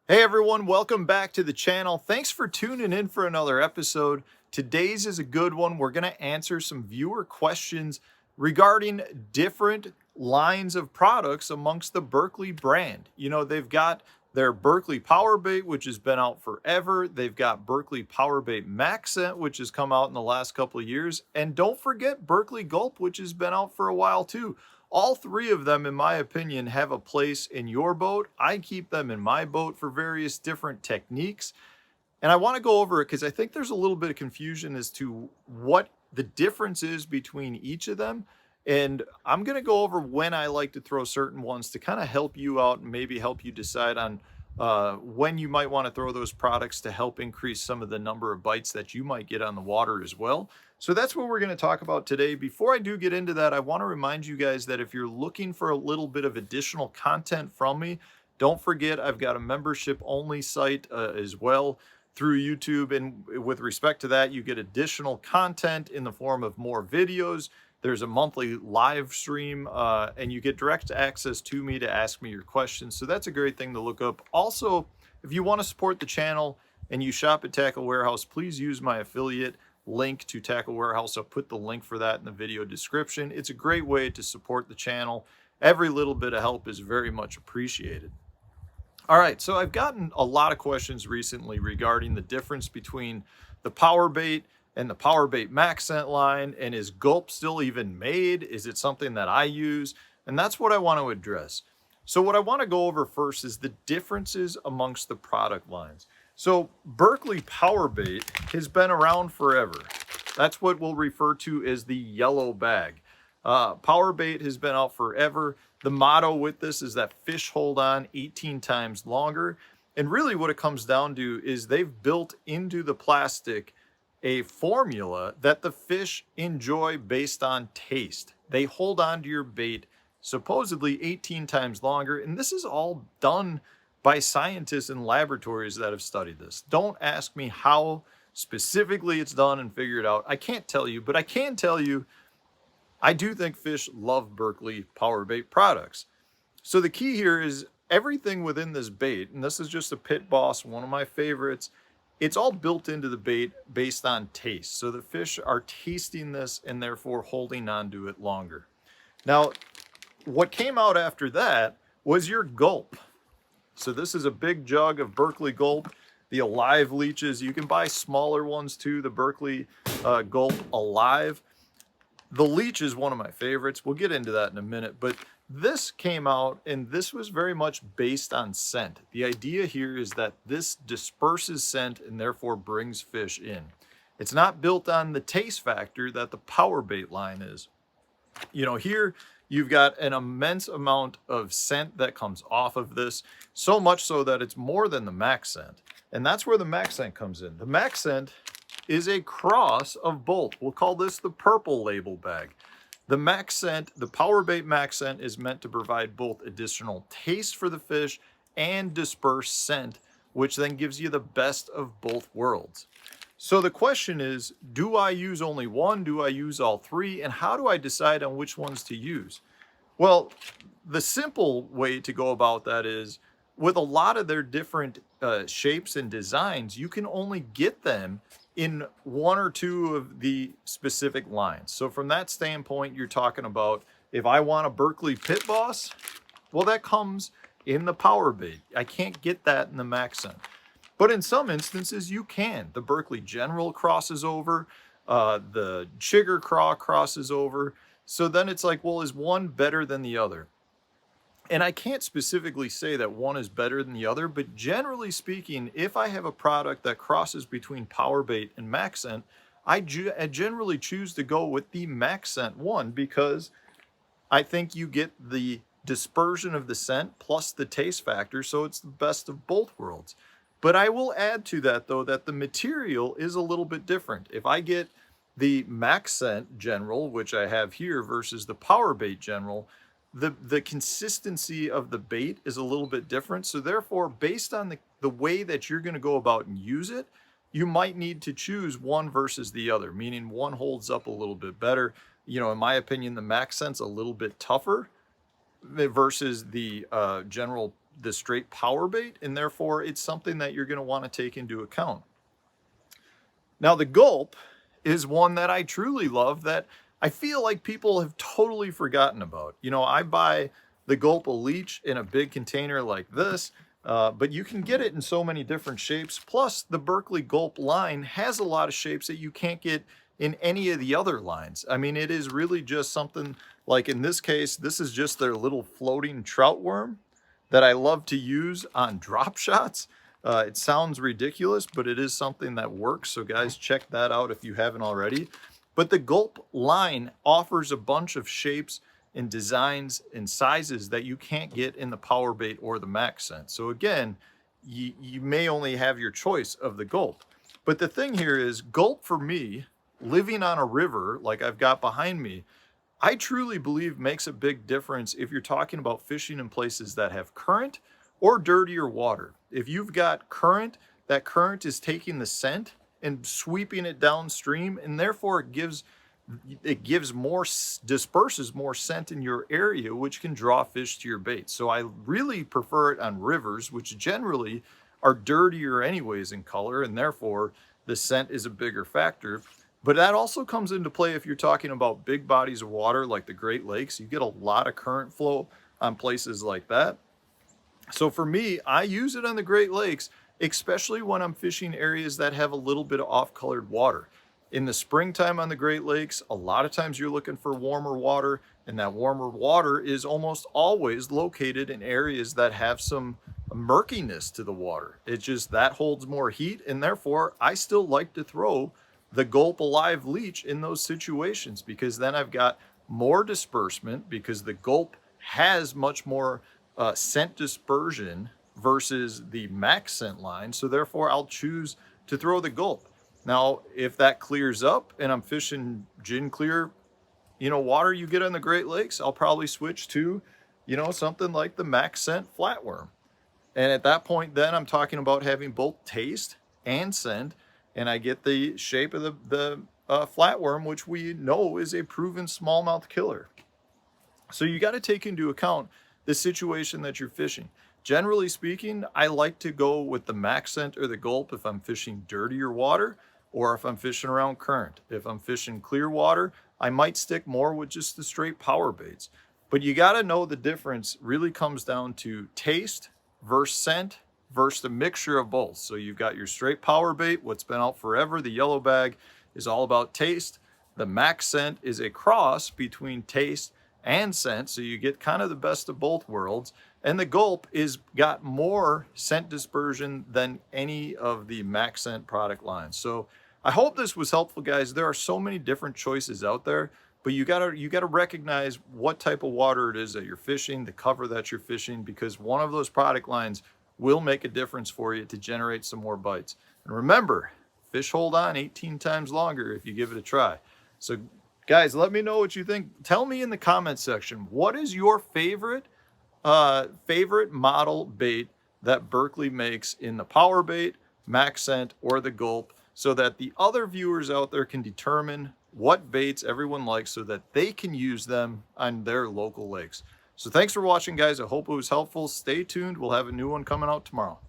Hey everyone, welcome back to the channel. Thanks for tuning in for another episode. Today's is a good one. We're going to answer some viewer questions regarding different lines of products amongst the Berkeley brand. You know, they've got their Berkeley Powerbait, which has been out forever. They've got Berkeley Powerbait Maxcent, which has come out in the last couple of years. And don't forget Berkeley Gulp, which has been out for a while too. All three of them, in my opinion, have a place in your boat. I keep them in my boat for various different techniques. And I want to go over it because I think there's a little bit of confusion as to what the difference is between each of them. And I'm going to go over when I like to throw certain ones to kind of help you out and maybe help you decide on when you might want to throw those products to help increase some of the number of bites that you might get on the water as well. So that's what we're going to talk about today. Before I do get into that, I want to remind you guys that if you're looking for a little bit of additional content from me, don't forget I've got a membership only site as well through YouTube. And with respect to that, you get additional content in the form of more videos. There's a monthly live stream and you get direct access to me to ask me your questions. So that's a great thing to look up. Also, if you want to support the channel and you shop at Tackle Warehouse, please use my affiliate link to Tackle Warehouse. I'll put the link for that in the video description. It's a great way to support the channel. Every little bit of help is very much appreciated. All right, so I've gotten a lot of questions recently regarding the difference between the Powerbait and the Powerbait Maxcent line, and is Gulp still even made? Is it something that I use? And that's what I want to address. So what I want to go over first is the differences amongst the product lines. So Berkeley Powerbait has been around forever. That's what we'll refer to as the yellow bag. Powerbait has been out forever. The motto with this is that fish hold on 18 times longer. And really what it comes down to is they've built into the plastic a formula that the fish enjoy based on taste. They hold on to your bait supposedly 18 times longer. And this is all done by scientists in laboratories that have studied this. Don't ask me how specifically it's done and figure it out. I can't tell you, but I can tell you, I do think fish love Berkeley Powerbait products. So the key here is everything within this bait, and this is just a Pit Boss, one of my favorites, it's all built into the bait based on taste. So the fish are tasting this and therefore holding on to it longer. Now, what came out after that was your Gulp. So this is a big jug of Berkeley Gulp, the alive leeches. You can buy smaller ones too, the Berkeley Gulp Alive. The leech is one of my favorites. We'll get into that in a minute, but this came out and this was very much based on scent. The idea here is that this disperses scent and therefore brings fish in. It's not built on the taste factor that the Powerbait line is. You know, here you've got an immense amount of scent that comes off of this, so much so that it's more than the Maxcent. And that's where the Maxcent comes in. The Maxcent is a cross of both. We'll call this the purple label bag. The Maxcent, the Powerbait Maxcent, is meant to provide both additional taste for the fish and disperse scent, which then gives you the best of both worlds. So the question is, do I use only one? Do I use all three? And how do I decide on which ones to use? Well, the simple way to go about that is with a lot of their different shapes and designs, you can only get them in one or two of the specific lines. So from that standpoint, you're talking about if I want a Berkeley Pit Boss, well, that comes in the Powerbait. I can't get that in the Maxcent. But in some instances, you can. The Berkeley General crosses over, the Chigger Craw crosses over. So then it's like, well, is one better than the other? And I can't specifically say that one is better than the other, but generally speaking, if I have a product that crosses between Powerbait and Maxcent, I generally choose to go with the Maxcent one because I think you get the dispersion of the scent plus the taste factor, so it's the best of both worlds. But I will add to that, though, that the material is a little bit different. If I get the Maxcent General, which I have here, versus the Powerbait General, the consistency of the bait is a little bit different. So therefore, based on the way that you're going to go about and use it, you might need to choose one versus the other, meaning one holds up a little bit better. You know, in my opinion, the Maxcent's a little bit tougher versus the General the straight power bait, and therefore it's something that you're going to want to take into account. Now, the Gulp is one that I truly love that I feel like people have totally forgotten about. You know, I buy the Gulp Elite in a big container like this, but you can get it in so many different shapes. Plus, the Berkeley Gulp line has a lot of shapes that you can't get in any of the other lines. I mean, it is really just something like, in this case, this is just their little floating trout worm that I love to use on drop shots. It sounds ridiculous, but it is something that works. So guys, check that out if you haven't already. But the Gulp line offers a bunch of shapes and designs and sizes that you can't get in the power bait or the max scent. So again, you may only have your choice of the Gulp. But the thing here is, Gulp for me, living on a river like I've got behind me, I truly believe makes a big difference if you're talking about fishing in places that have current or dirtier water. If you've got current, that current is taking the scent and sweeping it downstream, and therefore it gives more, disperses more scent in your area, which can draw fish to your bait. So I really prefer it on rivers, which generally are dirtier anyways in color, and therefore the scent is a bigger factor. But that also comes into play if you're talking about big bodies of water like the Great Lakes. You get a lot of current flow on places like that. So for me, I use it on the Great Lakes, especially when I'm fishing areas that have a little bit of off-colored water. In the springtime on the Great Lakes, a lot of times you're looking for warmer water, and that warmer water is almost always located in areas that have some murkiness to the water. It just, that holds more heat, and therefore I still like to throw the Gulp Alive Leech in those situations, because then I've got more disbursement, because the Gulp has much more scent dispersion versus the max scent line. So therefore I'll choose to throw the Gulp. Now, if that clears up and I'm fishing gin clear, you know, water you get on the Great Lakes, I'll probably switch to, you know, something like the max scent flatworm. And at that point, then I'm talking about having both taste and scent, and I get the shape of the flatworm, which we know is a proven smallmouth killer. So you got to take into account the situation that you're fishing. Generally speaking, I like to go with the max scent or the Gulp if I'm fishing dirtier water, or if I'm fishing around current. If I'm fishing clear water, I might stick more with just the straight power baits. But you got to know the difference really comes down to taste versus scent versus the mixture of both. So you've got your straight power bait, what's been out forever, the yellow bag, is all about taste. The max scent is a cross between taste and scent, so you get kind of the best of both worlds. And the Gulp is got more scent dispersion than any of the max scent product lines. So I hope this was helpful, guys. There are so many different choices out there, but you gotta recognize what type of water it is that you're fishing, the cover that you're fishing, because one of those product lines will make a difference for you to generate some more bites. And remember, fish hold on 18 times longer if you give it a try. So guys, let me know what you think. Tell me in the comment section, what is your favorite model bait that Berkeley makes in the power bait, max scent, or the Gulp, so that the other viewers out there can determine what baits everyone likes so that they can use them on their local lakes. So thanks for watching, guys. I hope it was helpful. Stay tuned. We'll have a new one coming out tomorrow.